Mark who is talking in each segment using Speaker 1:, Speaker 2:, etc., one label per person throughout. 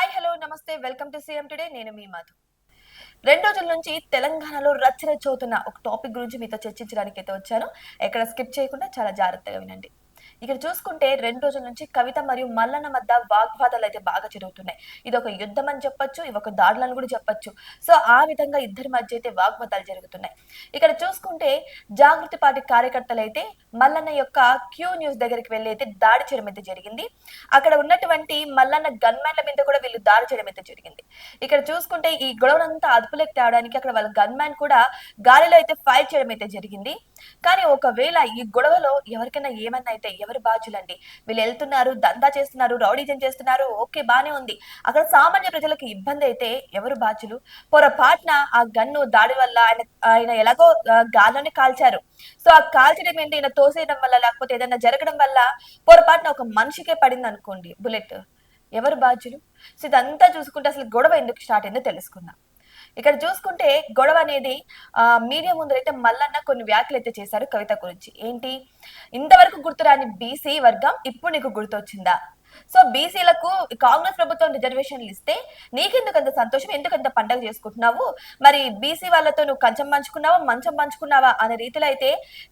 Speaker 1: Hi hello నమస్తే welcome to CM today. నేను మీ మధు. 2 రోజుల నుంచి తెలంగాణలో రచ్చరచ్చవుతున్న ఒక టాపిక్ గురించి మీతో చర్చించడానికి అయితే వచ్చాను. ఎక్కడ స్కిప్ చేయకుండా చాలా జాగ్రత్తగా వినండి. ఇక్కడ చూసుకుంటే 2 రోజుల నుంచి కవిత మరియు మల్లన్న మధ్య వాగ్వాదాలు అయితే బాగా జరుగుతున్నాయి. ఇది ఒక యుద్ధం అని చెప్పొచ్చు, ఇవి ఒక దాడులని కూడా చెప్పొచ్చు. సో ఆ విధంగా ఇద్దరి మధ్య అయితే వాగ్వాదాలు జరుగుతున్నాయి. ఇక్కడ చూసుకుంటే జాగృతి పార్టీ కార్యకర్తలు అయితే మల్లన్న యొక్క క్యూ న్యూస్ దగ్గరికి వెళ్ళి అయితే దాడి చేయడం అయితే జరిగింది. అక్కడ ఉన్నటువంటి మల్లన్న గన్మ్యాన్ల మీద కూడా వీళ్ళు దాడి చేయడం అయితే జరిగింది. ఇక్కడ చూసుకుంటే ఈ గొడవలంతా అదుపులోకి తేవడానికి అక్కడ వాళ్ళ గన్మ్యాన్ కూడా గాలిలో అయితే ఫైర్ చేయడం అయితే జరిగింది. కానీ ఒకవేళ ఈ గొడవలో ఎవరికైనా ఏమన్నా అయితే ఎవరు బాధ్యులండి? వీళ్ళు వెళ్తున్నారు, దందా చేస్తున్నారు, రౌడీజం చేస్తున్నారు, ఓకే బానే ఉంది. అక్కడ సామాన్య ప్రజలకు ఇబ్బంది అయితే ఎవరు బాధ్యులు? పొరపాటున ఆ గన్ను దాడి వల్ల ఆయన ఆయన ఎలాగో గాల్లోనే కాల్చారు. సో ఆ కాల్చడం ఏంటి, ఈయన తోసేయడం వల్ల లేకపోతే ఏదైనా జరగడం వల్ల పొరపాటున ఒక మనిషికే పడింది అనుకోండి బుల్లెట్, ఎవరు బాధ్యులు? సో ఇదంతా చూసుకుంటే అసలు గొడవ ఎందుకు స్టార్ట్ అయిందో తెలుసుకుందాం. ఇక్కడ చూసుకుంటే గొడవ అనేది మీడియా ముందరైతే మల్లన్న కొన్ని వ్యాఖ్యలు అయితే చేశారు కవిత గురించి. ఏంటి, ఇంతవరకు గుర్తురాని బీసీ వర్గం ఇప్పుడు నీకు గుర్తొచ్చిందా? సో బీసీలకు కాంగ్రెస్ ప్రభుత్వం రిజర్వేషన్లు ఇస్తే నీకెందుకంత సంతోషం, ఎందుకంత పండగ చేసుకుంటున్నావు? మరి బీసీ వాళ్ళతో నువ్వు కంచం పంచుకున్నావా, మంచం పంచుకున్నావా అనే రీతిలో అయితే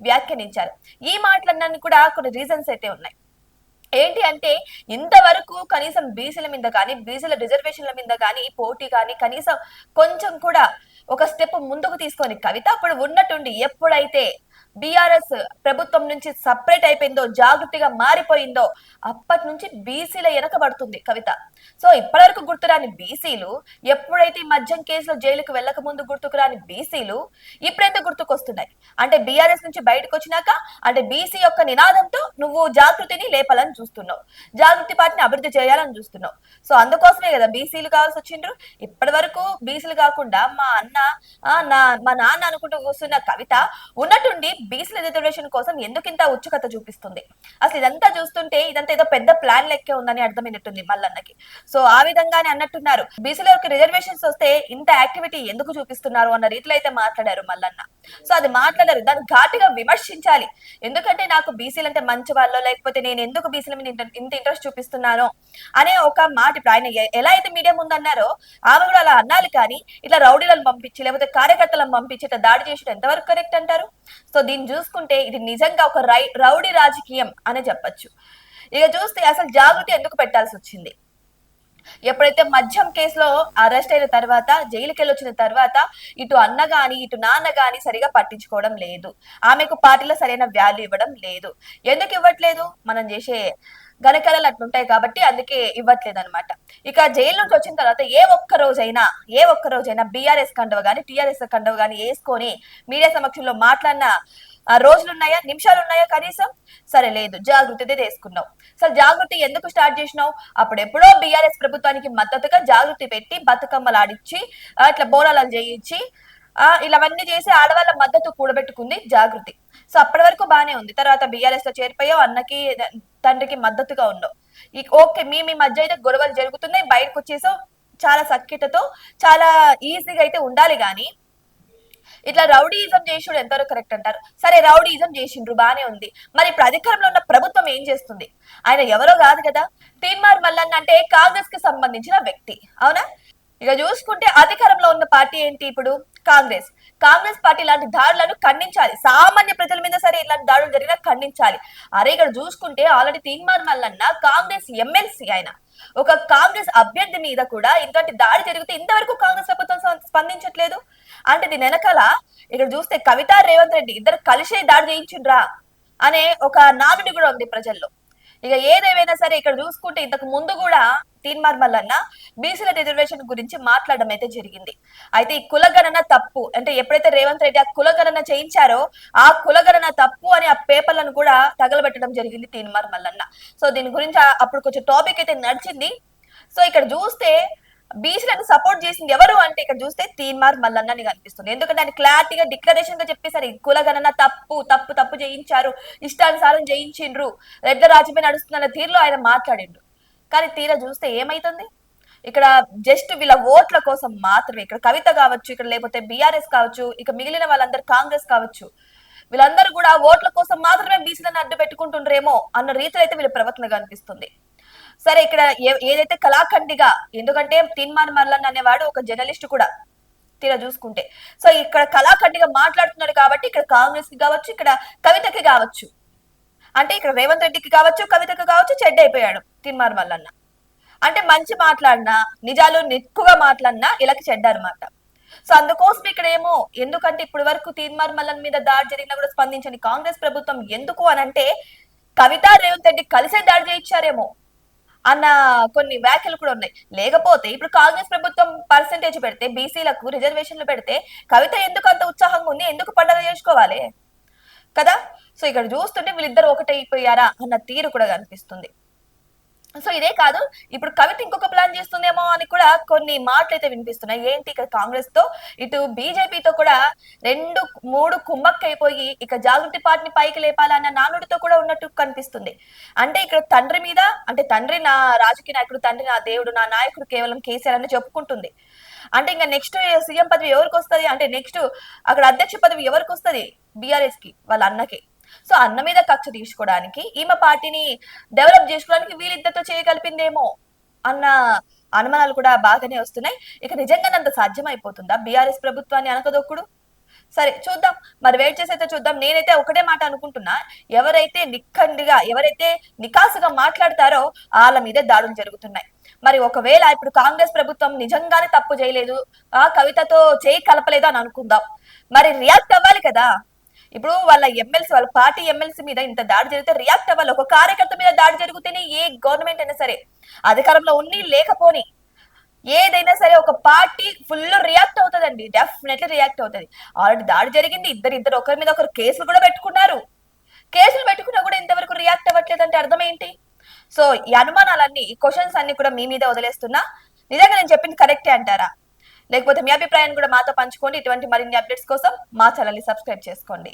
Speaker 1: వ్యాఖ్యానించారు. ఈ మాటలన్నీ కూడా కొన్ని రీజన్స్ అయితే ఉన్నాయి. ఏంటి అంటే, ఇంతవరకు కనీసం బీసీల మీద కానీ బీసీల రిజర్వేషన్ల మీద కానీ పోటీ కానీ కనీసం కొంచెం కూడా ఒక స్టెప్ ముందుకు తీసుకొని కవిత అప్పుడు ఉన్నట్టుండి ఎప్పుడైతే బీఆర్ఎస్ ప్రభుత్వం నుంచి సపరేట్ అయిపోయిందో, జాగృతిగా మారిపోయిందో అప్పటి నుంచి బీసీల వెనకబడుతుంది కవిత. సో ఇప్పటివరకు గుర్తురాని బీసీలు, ఎప్పుడైతే ఈ మద్యం కేసులో జైలుకు వెళ్ళక ముందు గుర్తుకు రాని బీసీలు ఇప్పుడైతే గుర్తుకొస్తున్నాయి. అంటే బీఆర్ఎస్ నుంచి బయటకు వచ్చినాక అంటే బీసీ యొక్క నినాదంతో నువ్వు జాగృతిని లేపాలని చూస్తున్నావు, జాగృతి పార్టీని అభివృద్ధి చేయాలని చూస్తున్నావు. సో అందుకోసమే కదా బీసీలు కావాల్సి వచ్చిండ్రు. ఇప్పటి వరకు బీసీలు కాకుండా మా అన్న మా నాన్న అనుకుంటూ కూర్చున్న కవిత ఉన్నట్టుండి బీసీల రిజర్వేషన్ కోసం ఎందుకు ఇంత ఉత్సుకత చూపిస్తుంది? అసలు ఇదంతా చూస్తుంటే ఇదంతా ఏదో పెద్ద ప్లాన్ లెక్కే ఉందని అర్థమైనట్టుంది మల్లన్నకి. సో ఆ విధంగానే అన్నట్టున్నారు, బీసీలకు రిజర్వేషన్స్ వస్తే ఇంత యాక్టివిటీ ఎందుకు చూపిస్తున్నారు అన్న రీతిలో అయితే మాట్లాడారు మల్లన్న. సో అది మాట్లాడారు, దాన్ని ఘాటుగా విమర్శించాలి. ఎందుకంటే నాకు బీసీలు అంటే మంచి వాళ్ళు, లేకపోతే నేను ఎందుకు బీసీల మీద ఇంత ఇంట్రెస్ట్ చూపిస్తున్నాను అనే ఒక మాట ఇప్పుడు ఆయన ఎలా అయితే మీడియా ముందు అన్నారో ఆమె కూడా అలా అన్నాలి. కానీ ఇట్లా రౌడీలను పంపించి లేకపోతే కార్యకర్తలను పంపించి ఇట్లా దాడి చేసి ఎంతవరకు కరెక్ట్ అంటారు? సో దీన్ని చూసుకుంటే ఇది నిజంగా ఒక రౌడీ రాజకీయం అనే చెప్పొచ్చు. ఇక చూస్తే అసలు జాగృతి ఎందుకు పెట్టాల్సి వచ్చింది? ఎప్పుడైతే మద్యం కేసులో అరెస్ట్ అయిన తర్వాత జైలుకి వెళ్ళొచ్చిన తర్వాత ఇటు అన్న గాని ఇటు నాన్న గాని సరిగా పట్టించుకోవడం లేదు. ఆమెకు పార్టీలో సరైన వాల్యూ ఇవ్వడం లేదు. ఎందుకు ఇవ్వట్లేదు? మనం చేసే గణకలలు అట్లుంటాయి కాబట్టి అందుకే ఇవ్వట్లేదు అనమాట. ఇక జైలు నుంచి వచ్చిన తర్వాత ఏ ఒక్క రోజైనా బీఆర్ఎస్ కండవ గాని టీఆర్ఎస్ కండవ గాని వేసుకొని మీడియా సమక్షంలో మాట్లాడిన రోజులున్నాయా, నిమిషాలు ఉన్నాయా కనీసం? సరే లేదు, జాగృతి తీసుకున్నావు. అసలు జాగృతి ఎందుకు స్టార్ట్ చేసినావు? అప్పుడెప్పుడో బీఆర్ఎస్ ప్రభుత్వానికి మద్దతుగా జాగృతి పెట్టి బతుకమ్మలు ఆడిచ్చి ఇట్లా బోనాలను చేయించి ఇలావన్నీ చేసి ఆడవాళ్ళ మద్దతు కూడబెట్టుకుంది జాగృతి. సో అప్పటి వరకు బానే ఉంది. తర్వాత బీఆర్ఎస్ లో చేరిపోయావు, అన్నకి తండ్రికి మద్దతుగా ఉండవు. ఓకే, మీ మధ్య అయితే గొడవలు జరుగుతున్నాయి, బయటకు వచ్చేసావు చాలా సఖ్యతతో, చాలా ఈజీగా అయితే ఉండాలి. గాని ఇట్లా రౌడీయిజం చేసుడు ఎంతవరకు కరెక్ట్ అంటారు? సరే రౌడీయిజం చేసిండ్రు బానే ఉంది, మరి ఇప్పుడు అధికారంలో ఉన్న ప్రభుత్వం ఏం చేస్తుంది? ఆయన ఎవరో కాదు కదా, తీన్మార్ మల్లన్న అంటే కాంగ్రెస్ కి సంబంధించిన వ్యక్తి, అవునా? ఇక చూసుకుంటే అధికారంలో ఉన్న పార్టీ ఏంటి ఇప్పుడు? కాంగ్రెస్. కాంగ్రెస్ పార్టీ ఇలాంటి దాడులను ఖండించాలి. సామాన్య ప్రజల మీద సరే ఇలాంటి దాడులు జరిగినా ఖండించాలి. అరే ఇక్కడ చూసుకుంటే ఆల్రెడీ తీన్మార్ మల్లన్న కాంగ్రెస్ ఎమ్మెల్సీ, ఆయన ఒక కాంగ్రెస్ అభ్యర్థి మీద కూడా ఇంతటి దాడి జరిగితే ఇంతవరకు కాంగ్రెస్ ప్రభుత్వం స్పందించట్లేదు. అంటే దీని వెనకాల ఇక్కడ చూస్తే కవిత రేవంత్ రెడ్డి ఇద్దరు కలిసే దాడి చేయించిండ్రా అనే ఒక నానుడి కూడా ఉంది ప్రజల్లో. ఇక ఏదేమైనా సరే ఇక్కడ చూసుకుంటే ఇంతకు ముందు కూడా తీన్మార్ మల్లన్న బీసీల రిజర్వేషన్ గురించి మాట్లాడడం అయితే జరిగింది. అయితే ఈ కులగణన తప్పు అంటే ఎప్పుడైతే రేవంత్ రెడ్డి ఆ కులగణన చేయించారో ఆ కులగణన తప్పు అని ఆ పేపర్లను కూడా తగలబెట్టడం జరిగింది తీన్మార్ మల్లన్న. సో దీని గురించి అప్పుడు కొంచెం టాపిక్ అయితే నడిచింది. సో ఇక్కడ చూస్తే బీసీలను సపోర్ట్ చేసింది ఎవరు అంటే ఇక్కడ చూస్తే తీన్మార్ మల్లన్న కనిపిస్తుంది. ఎందుకంటే ఆయన క్లారిటీగా డిక్లరేషన్ గా చెప్పేశారు, కులగణన తప్పు తప్పు తప్పు చేయించారు, ఇష్టానుసారం చేయించిండ్రు, రెడ్ల రాజ్యమే నడుస్తున్న తీరులో ఆయన మాట్లాడిండ్రు. కానీ తీరా చూస్తే ఏమైతుంది? ఇక్కడ జస్ట్ వీళ్ళ ఓట్ల కోసం మాత్రమే, ఇక్కడ కవిత కావచ్చు, ఇక్కడ లేకపోతే బీఆర్ఎస్ కావచ్చు, ఇక మిగిలిన వాళ్ళందరూ కాంగ్రెస్ కావచ్చు, వీళ్ళందరూ కూడా ఓట్ల కోసం మాత్రమే బీసీలను అడ్డు పెట్టుకుంటుండ్రేమో అన్న రీతిలో అయితే వీళ్ళ ప్రవర్తన కనిపిస్తుంది. సరే ఇక్కడ ఏదైతే కళాఖండిగా, ఎందుకంటే తీన్మార్ మల్లన్ అనేవాడు ఒక జర్నలిస్ట్ కూడా తీరా చూసుకుంటే. సో ఇక్కడ కళాఖండిగా మాట్లాడుతున్నాడు కాబట్టి ఇక్కడ కాంగ్రెస్ కి కావచ్చు, ఇక్కడ కవితకి కావచ్చు, అంటే ఇక్కడ రేవంత్ రెడ్డికి కావచ్చు, కవితకి కావచ్చు చెడ్డైపోయాడు తీన్మార్ మల్లన్న. అంటే మంచి మాట్లాడినా, నిజాలు ఎక్కువగా మాట్లాడినా ఇలాకి చెడ్డారన్నమాట. సో అందుకోసం ఇక్కడ ఏమో, ఎందుకంటే ఇప్పటి వరకు తీన్మార్ మల్లన్ మీద దాడి జరిగినా కూడా స్పందించని కాంగ్రెస్ ప్రభుత్వం ఎందుకు అనంటే కవిత రేవంత్ రెడ్డి కలిసే దాడి చేయించారేమో అన్న కొన్ని వ్యాఖ్యలు కూడా ఉన్నాయి. లేకపోతే ఇప్పుడు కాంగ్రెస్ ప్రభుత్వం పర్సెంటేజ్ పెడితే, బీసీలకు రిజర్వేషన్లు పెడితే కవిత ఎందుకు అంత ఉత్సాహంగా ఉంది, ఎందుకు పండగ చేసుకోవాలి కదా. సో ఇక్కడ చూస్తుంటే వీళ్ళిద్దరు ఒకటైపోయారా అన్న తీరు కూడా కనిపిస్తుంది. సో ఇదే కాదు, ఇప్పుడు కవిత ఇంకొక ప్లాన్ చేస్తుందేమో అని కూడా కొన్ని మాటలు అయితే వినిపిస్తున్నాయి. ఏంటి, ఇక్కడ కాంగ్రెస్ తో ఇటు బీజేపీతో కూడా రెండు మూడు కుమ్మక్కైపోయి ఇక జాగృతి పార్టీని పైకి లేపాలన్న నానుడితో కూడా ఉన్నట్టు కనిపిస్తుంది. అంటే ఇక్కడ తండ్రి మీద, అంటే తండ్రి నా రాజకీయ నాయకుడు, తండ్రి నా దేవుడు, నా నాయకుడు కేవలం కేసీఆర్ అని చెప్పుకుంటుంది. అంటే ఇంకా నెక్స్ట్ సీఎం పదవి ఎవరికి వస్తుంది, అంటే నెక్స్ట్ అక్కడ అధ్యక్ష పదవి ఎవరికి వస్తుంది, బీఆర్ఎస్ కి, వాళ్ళ అన్నకి. సో అన్న మీద కక్ష తీసుకోవడానికి, ఈమె పార్టీని డెవలప్ చేసుకోవడానికి వీళ్ళిద్దరితో చేయగలిపిందేమో అన్న అనుమానాలు కూడా బాగానే వస్తున్నాయి. ఇక నిజంగానే అంత సాధ్యమైపోతుందా బీఆర్ఎస్ ప్రభుత్వాన్ని అనకదొక్కుడు? సరే చూద్దాం, మరి వెయిట్ చేసి అయితే చూద్దాం. నేనైతే ఒకటే మాట అనుకుంటున్నా, ఎవరైతే నిఖండిగా, ఎవరైతే నికాసుగా మాట్లాడతారో వాళ్ళ మీదే దాడులు జరుగుతున్నాయి. మరి ఒకవేళ ఇప్పుడు కాంగ్రెస్ ప్రభుత్వం నిజంగానే తప్పు చేయలేదు, ఆ కవితతో చేయి కలపలేదు అని అనుకుందాం, మరి రియాక్ట్ అవ్వాలి కదా. ఇప్పుడు వాళ్ళ ఎమ్మెల్సీ, వాళ్ళ పార్టీ ఎమ్మెల్సీ మీద ఇంత దాడి జరిగితే రియాక్ట్ అవ్వాలి. ఒక కార్యకర్త మీద దాడి జరిగితేనే ఏ గవర్నమెంట్ అయినా సరే, అధికారంలో ఉన్ని లేకపోని ఏదైనా సరే ఒక పార్టీ ఫుల్ రియాక్ట్ అవుతుందండి, డెఫినెట్లీ రియాక్ట్ అవుతుంది. ఆల్రెడీ దాడి జరిగింది, ఇద్దరు ఒకరి మీద ఒకరు కేసులు కూడా పెట్టుకున్నారు. కేసులు పెట్టుకున్నా కూడా ఇంతవరకు రియాక్ట్ అవ్వట్లేదు అంటే అర్థం ఏంటి? సో ఈ అనుమానాలన్నీ, ఈ క్వశ్చన్స్ అన్ని కూడా మీ మీద వదిలేస్తున్నా. నిజంగా నేను చెప్పింది కరెక్టే అంటారా, లేకపోతే మీ అభిప్రాయాన్ని కూడా మాతో పంచుకోండి. ఇటువంటి మరిన్ని అప్డేట్స్ కోసం మా ఛానల్ ని సబ్స్క్రైబ్ చేసుకోండి.